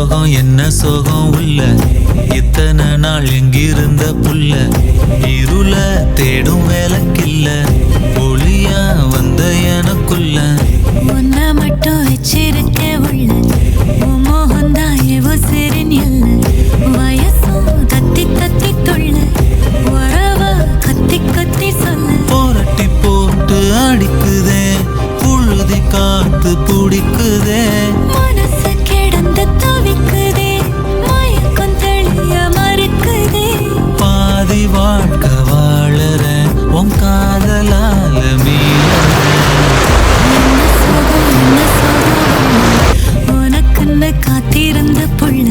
சோகம் என்ன சோகம் உள்ள இத்தனை நாள் எங்கிருந்த புள்ள இருள தேடும் வேலைக்கில்ல ஒளியா வந்த எனக்குள்ள உன்னை மட்டும் வச்சிருக்க உள்ள உன் மோகந்தான் எவோ சிறின் எல்ல வயசும் தத்தி தத்தி தொள்ள உறவ கத்தி கத்தி சொல்ல போரட்டி போட்டு அடிக்குதே புழுதி காத்து பிடிக்குதே மனசு கிடந்து தவிக்குதே மயக்கம் தெளிய மறுக்குதே பாதி வாழ்க்கை வாழற உன் காதலால என்ன சோகம் உனக்குன்னு காத்திருந்த புள்ள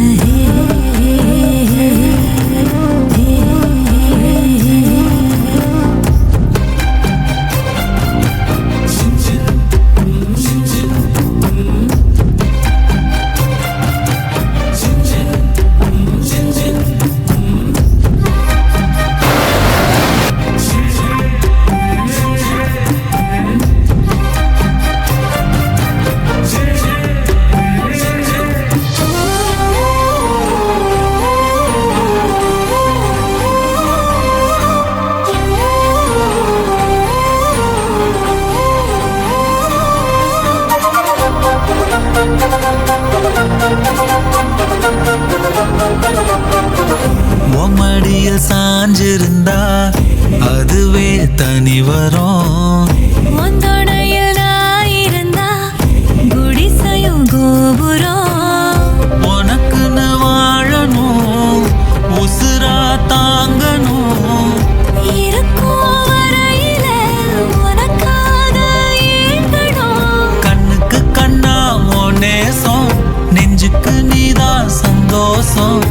மடிய சாஞ்சிருந்தா அதுவே தனி வரும் உந்தோடையில் நான் இருந்தா குடிசையும் கோபுரம் உனக்குன்னு வாழணும் உசுரா தாங்கணும் இருக்கும் வரையில உனக்காக ஏங்கணும் கண்ணுக்கு கண்ணா ஓ நேசம் நெஞ்சுக்கு நீதான் சந்தோஷம்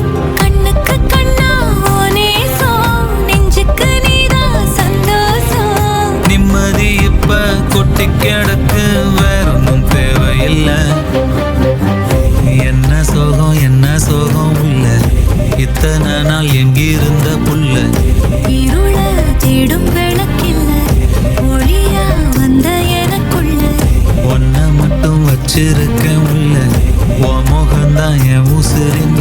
கண்ணுக்கு கண்ணா ஓ நேசம் நெஞ்சுக்கு நீதான் சந்தோஷம் நிம்மதி இப்ப கொட்டி கிடக்கு வேற ஒன்றும் தேவையில்லை என்ன சோகம் உள்ள இத்தனை நாள் எங்கிருந்த புள்ள இருள தேடும் விளக்கில்ல ஒளியா வந்த எனக்குள்ள ஒன்ன மட்டும் வச்சிருக்க உள்ள உன் முகம்தான் என் உசுரின்